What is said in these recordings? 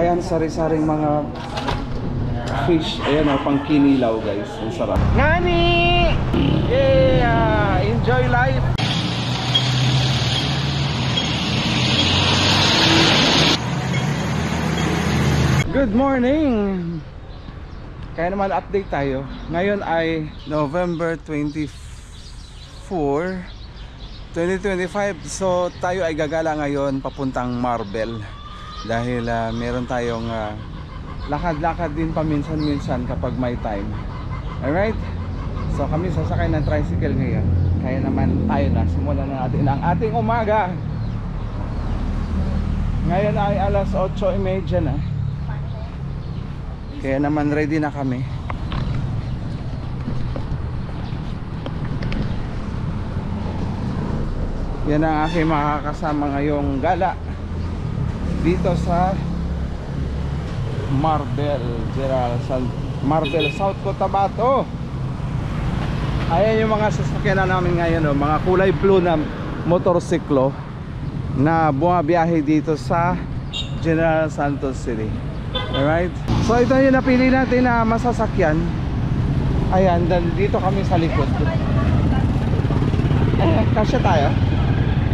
Ayan, sari-saring mga fish. Ayan o, pang kinilaw guys. Ang sarap. Ngani! Yeah! Enjoy life! Good morning! Kaya naman update tayo. Ngayon ay November 24, 2025. So tayo ay gagala ngayon papuntang Marbel. Dahil meron tayong lakad-lakad din paminsan-minsan kapag may time. Alright? So kami sasakay ng tricycle ngayon. Kaya naman tayo na. Simulan na natin ang ating umaga. Ngayon ay alas 8:30 na. Kaya naman ready na kami. Yan ang aking makakasama ngayong gala dito sa Marbel, Marbel, South Cotabato. Ayan yung mga sasakyan na namin ngayon, mga kulay blue na motorsiklo na bumabiyahe dito sa General Santos City. Alright? So ito yung napili natin na masasakyan. Ayan, dito kami sa likod. Kasya tayo?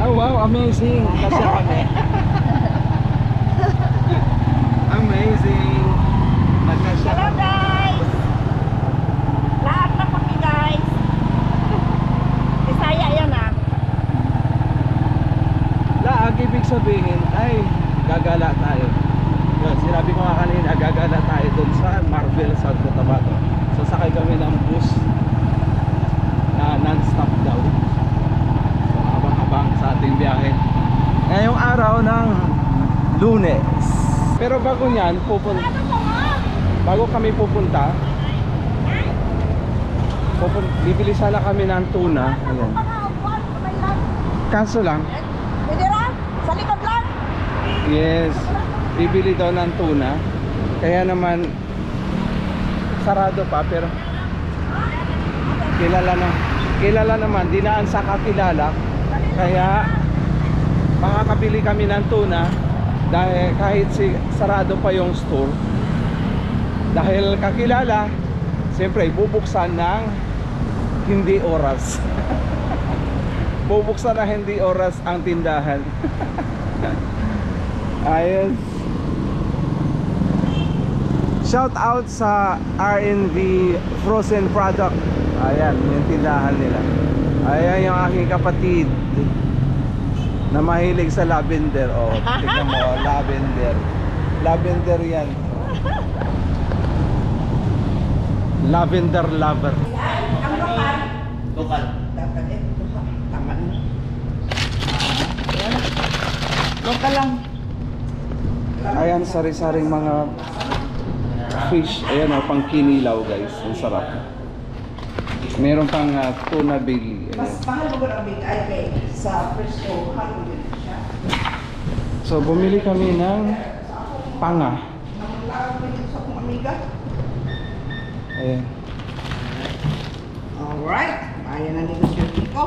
Oh wow, amazing! Kasya kami. Amazing! Nagkasya. Hello guys! Lahat na kami guys! Bisaya yan ah. Laag, ibig sabihin ay gagala tayo. Yun, sinabi ko nga kanina, gagala tayo dun sa Marbel, South Cotabato. Sasakay kami ng bus na non-stop daw. So abang-abang sa ating biyahe ngayong araw ng Lunes. Pero bago nyan, bago kami pupunta, bibili sana kami ng tuna. Ayan. Kaso lang, Pwede rin? Sa likod lang? yes, bibili daw ng tuna. Kaya naman sarado pa, pero kilala naman, dinaan sa kakilala. Kaya makakabili kami ng tuna dahil kahit sarado pa yung store. Dahil kakilala, siyempre bubuksan ng hindi oras. Bubuksan na hindi oras ang tindahan. Ayos. Shout out sa RNV Frozen Product. Ayan, yung tindahan nila. Ayan yung aking kapatid na mahilig sa lavender. Oh, tingnan mo, lavender. Lavender yan. Lavender lover. Lokal. Dapat eh. Tama na. Lokal lang. Ayan, sari-saring mga fish. Ayan o, pang kinilaw guys. Ang sarap. Meron pang tuna belly. Mas mahal mo ang big ay sa Frisco. Mahal mo siya. So bumili kami ng panga. Namalawag mo yun sa kong amiga. Ayan. Alright. Ayan ang negosyo ko.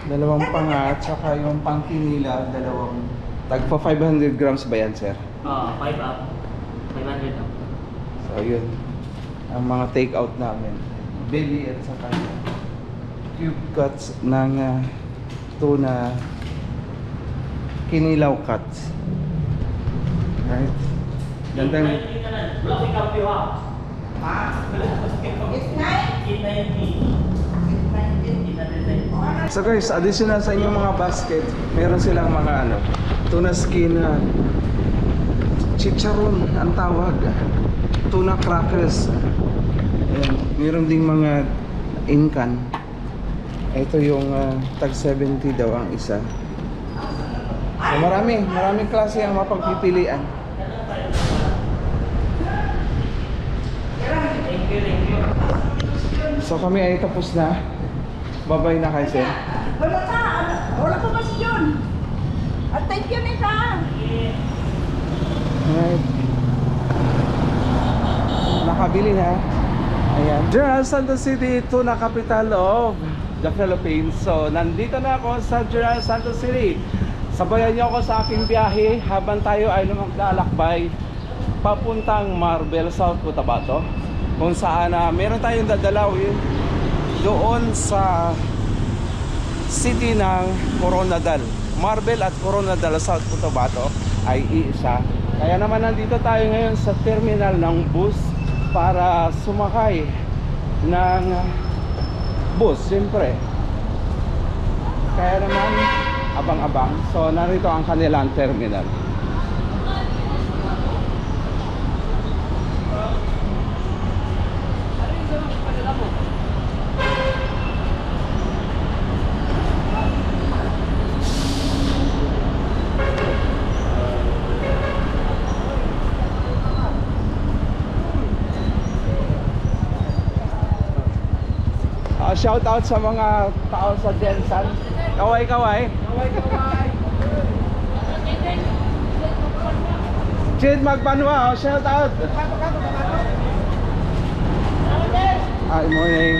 Dalawang panga at saka yung pang kinilaw. Dalawang tagpa 500 grams ba yan, sir? 5 up. 500 up. So yun ang mga take out namin. Belly at saka cube cuts ng tuna kinilaw cuts. Right? Gandang So guys, additional sa inyong mga basket, meron silang mga tuna skin, chicharon ang tawag, tuna crackers. Ayan, meron ding mga inkan. Ito yung tag 70 daw ang isa. So maraming klase ang mapagpipilian. So kami ay tapos na. Bye-bye na kayo, sir. Wala ko kasi yun. At thank you nita. Alright. Nakabili na. Ayan. General Santos City, ito na capital of the Philippines. So, nandito na ako sa General Santos City. Sabayan niyo ako sa aking biyahe habang tayo ay maglalakbay papuntang Marbel, South Cotabato, kung saan meron tayong dadalawin doon sa city ng Coronadal. Marbel at Coronadal, South Cotabato ay iisa. Kaya naman nandito tayo ngayon sa terminal ng bus para sumakay ng bus, siyempre. Kaya naman abang-abang. So narito ang kanilang terminal. Shout out sa mga tao sa Jensan. Kaway-kaway. Jade Magbanwa, shout out. Good morning.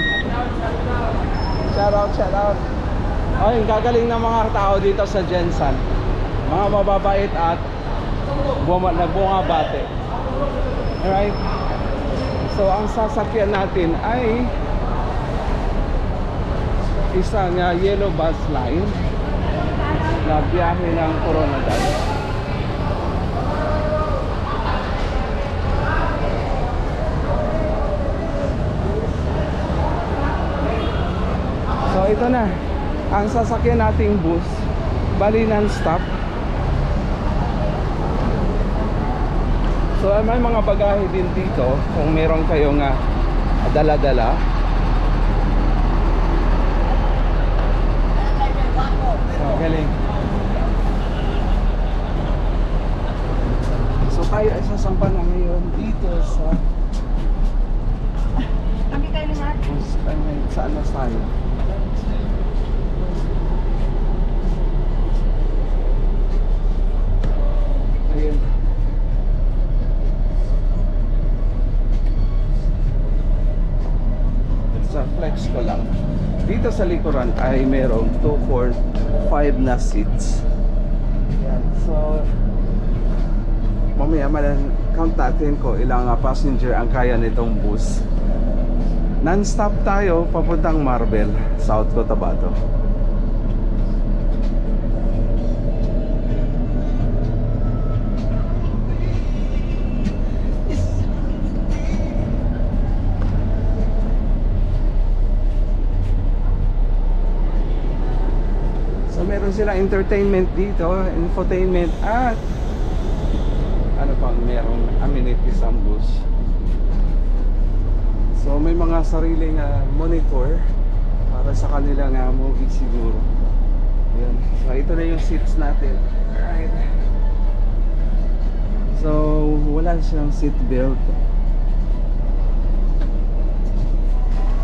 Shout out. Ay, gagaling ng mga tao dito sa Jensan. Mga mababait at nagbungabate. Alright. So ang sasakyan natin ay isang yellow bus line na biyahe ng Coronadal. So ito na ang sasakyan nating bus, bali non-stop. So may mga bagahe din dito kung meron kayong dala-dala. Galing. So tayo ay sasampa na ngayon dito sa Kami kayo naman. sa ano tayo. Ayun. Sa flex ko lang. Dito sa likuran ay merong 2, 4, 5 na seats. Yan. So mamaya count natin ko ilang passenger ang kaya nitong bus. Non-stop tayo papuntang Marbel, South Cotabato. Meron silang entertainment dito, infotainment at ano pang merong amenities ang bus. So may mga sariling monitor para sa kanilang movie siguro. Ayan. So ito na yung seats natin. Alright. So wala siyang seat belt.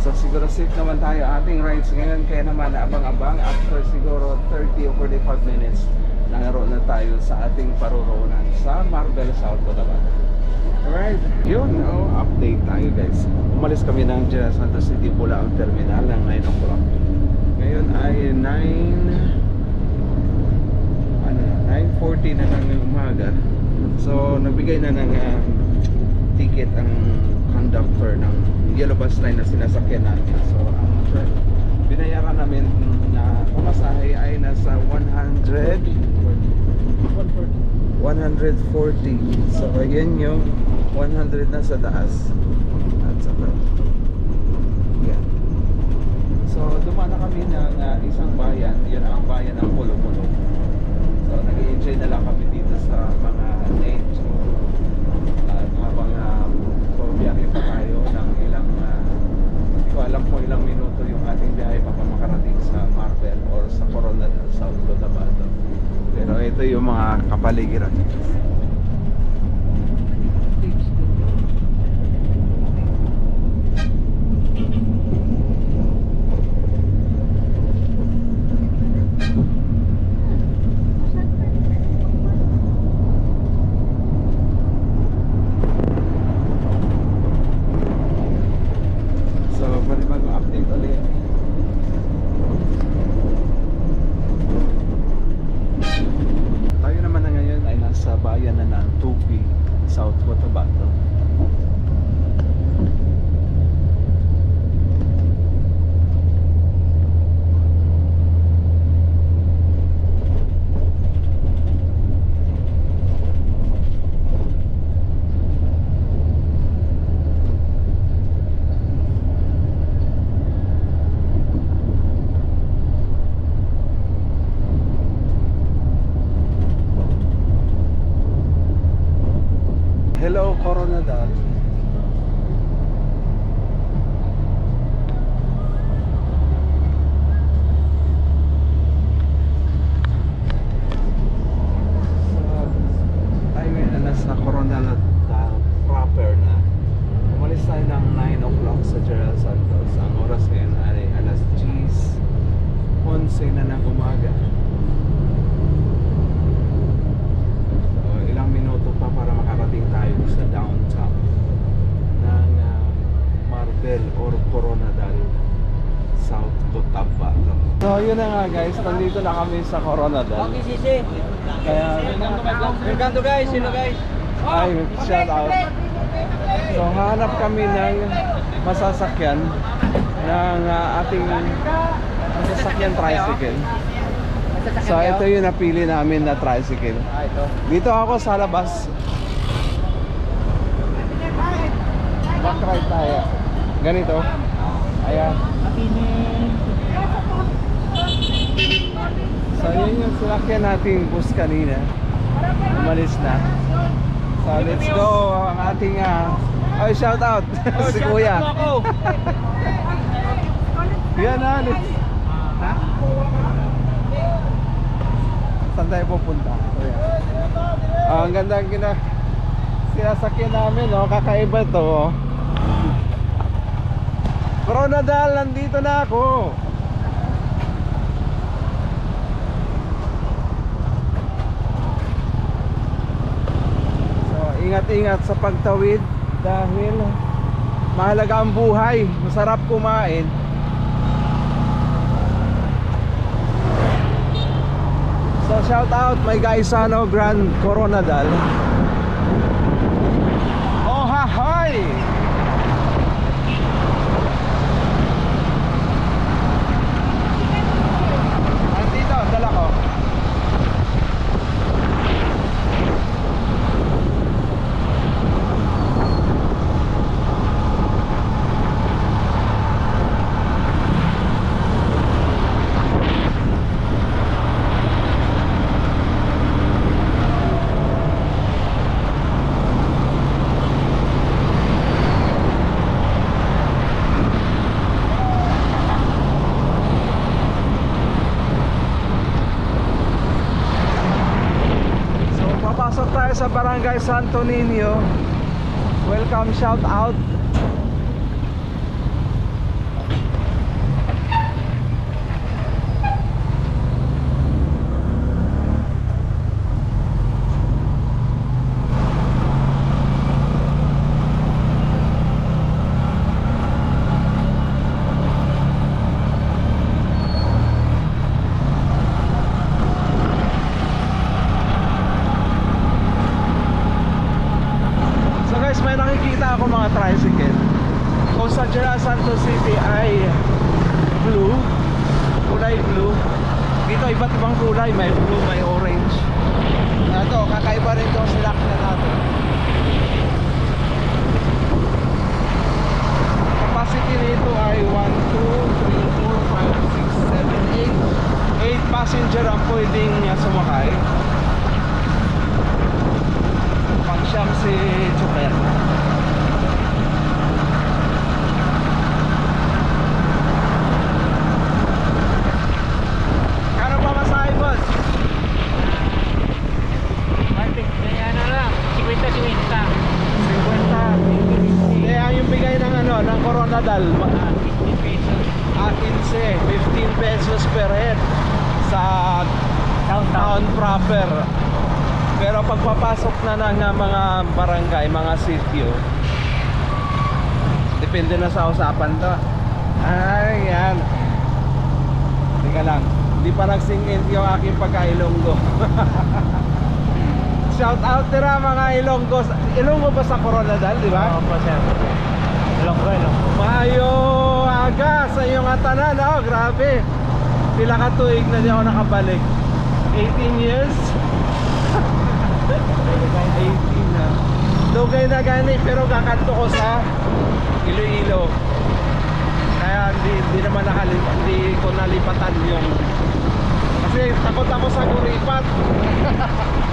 So siguro safe naman tayo ating rides ngayon, kaya naman abang-abang after siguro 30 o 45 minutes naroon na tayo sa ating paruroonan sa Marbel, South Cotabato. Alright, yun, update tayo guys. Umalis kami ng General Santos City Bulaang Terminal ng 9 o'clock. Ngayon ay 9:40 na ng umaga. So nagbigay na ng ticket ang conductor ng yellow bus line na sinasakyan natin. So ang binayaran namin na pamasahe ay nasa 140. So ayan yung 100 na sa taas at saka yan. So dumaan na kami ng isang bayan. Yan ang bayan ng Pulo-Pulo. So nag-enjoy na lang kami dito sa mga nature. At habang biyahe pa tayo ng ilang hindi ko alam kung ilang minuto yung ating biyahe pa makarating sa Marbel or sa Coronadal, South Cotabato. Pero ito yung mga kapaligiran. South Cotabato. Hello, Coronadal. Nasa Coronadal proper na. Umalis tayo ng 9 o'clock sa General Santos. Ang oras ngayon ay alas 10:11 na ng umaga. Ilang minuto pa para makarating tayo sa downtown ng Marbel or Coronadal, South Cotabato. So yun na nga guys, nandito na kami sa Coronadal. Okay, sisi. Kaya Welcome to guys. Sino guys? ay shout out. So hanap kami ng masasakyan ng ating masasakyan tricycle. So ito yung napili namin na tricycle. Ito. Dito ako sa labas. Back right tayo. Ganito. Ayan. So yun yung sinakyan nating bus kanina. Umalis na. So let's go ang ating ay shout out si Kuya. Yan na. Saan tayo pupunta? Ang ganda ang sinasakyan namin, oh. Kakaiba to, oh. Coronadal, nandito na ako. So, ingat-ingat sa pagtawid dahil mahalaga ang buhay. Masarap kumain. So shout out my guys Sano Grand Coronadal. Oh hi! Andito, dala ko. Pasok tayo sa Barangay Santo Niño. Welcome, shout out. May nakikita ako mga tricycle. Kung sa General Santos City ay blue, kulay blue. Dito iba't ibang kulay, may blue, may orange. Ito, kakaiba rin itong sinakyan natin. Capacity nito ay 1, 2, 3, 4, 5, 6, 7, 8 passenger ang pwedeng sumakay. Pang-siyam si Chuper. Kano pa masahe, boss? Kaya na lang. 50. 50. Kaya yung bigay ng ng Coronadal, 50 pesos. 15 pesos per head sa town proper. Pero pagpapasok na ng mga barangay, mga sitio, depende na sa usapan to. Ay, yan. Tingnan lang, hindi pa nagsing in yung aking pagkailonggo. shout out tira mga Ilonggo. Ilonggo ba sa Coronadal, di ba? Oo po, sir. Ilonggo. Maayo aga sa iyong atanan, oh, grabe. Pila ka tuig na di ako nakabalik. 18 years. 18 na. Dugay na gani pero kakanto ko sa Iloilo. Kaya hindi naman hindi ko nalipatan yung kasi takot ako sa guripat.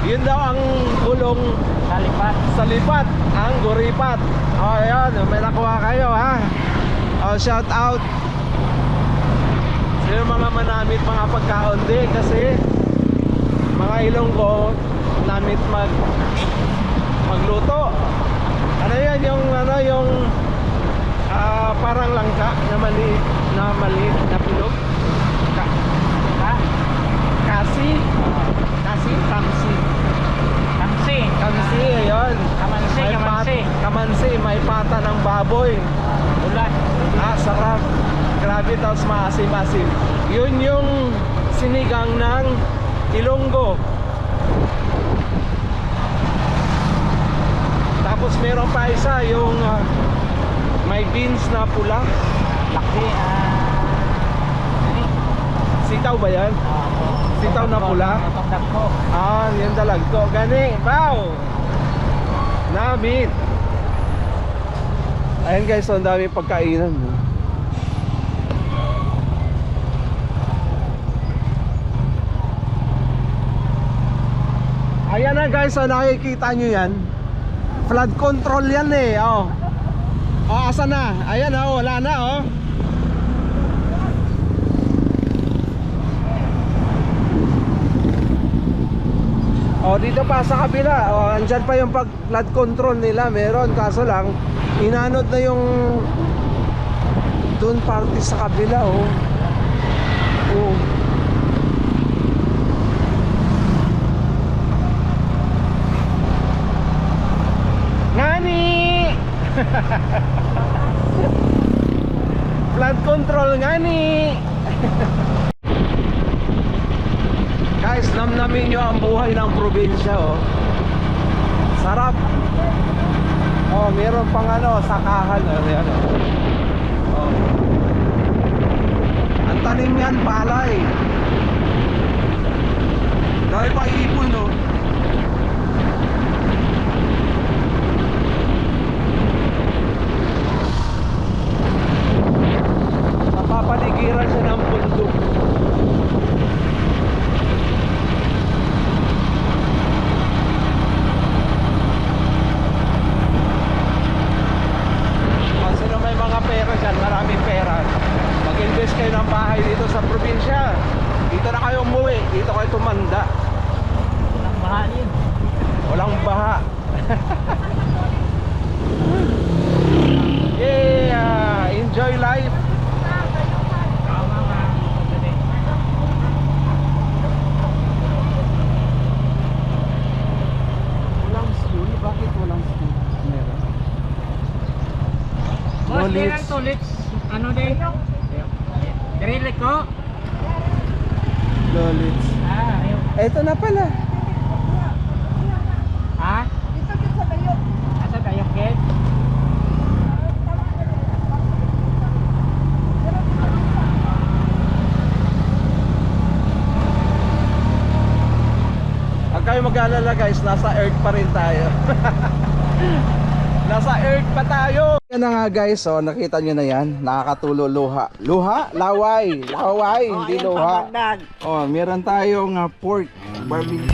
Yun daw ang gulong sa lipat, ang guripat. Oh, ayan, may nakuha kayo ha. Oh, shout out. Sino mga manamit mga pagkaon di kasi mga Ilonggo namit magluto. Ano yan yung parang langka na maliit na pilog. Kamsi. Ayun. Kamansi, may pata ng baboy. Ulat. Sarap. Grabe, tapos maasim-asim. Yun yung sinigang ng Ilonggo. Tapos meron pa isa yung may beans na pula. Laki. Sitaw ba yan? Sitaw na pula? Pagdagko. Yan dalagto. Gani, wow! Namit. Ayan guys, ang dami pagkainan. Ayan na guys, nakikita nyo yan. Flood control yan eh. Asa na? Ayan wala na dito pa sa kabila. Andyan pa yung flood control nila. Meron, kaso lang inanod na yung doon party sa kabila. Ngani! Flood control ngani! Guys, namnamin nyo ang buhay ng probinsya Sarap. Meron pang sakahan. Ayan, ang tanim yan, palay. Dahil pa ipon napapaligiran siya ng bundok. Sino may mga pera dyan, maraming pera, mag-invest kayo ng bahay dito sa probinsya. Dito na kayo umuwi, dito kayo tumanda. Walang baha yun. Walang baha. Yeah, enjoy life. Walang school? Bakit walang school? Meron. Boss, Lolits. kailan tulits? Ano din? Dirilik ko? Lolits. Ayun. Eto na pala. Ha? Dito sa kayo. Asa kayo, kid? Huwag kayo mag-alala guys, nasa earth pa rin tayo. Nasa earth pa tayo. Yan na nga guys, nakita nyo na yan. Nakakatulo luha. Luha? Laway. Laway, hindi luha. Meron tayong pork barbecue.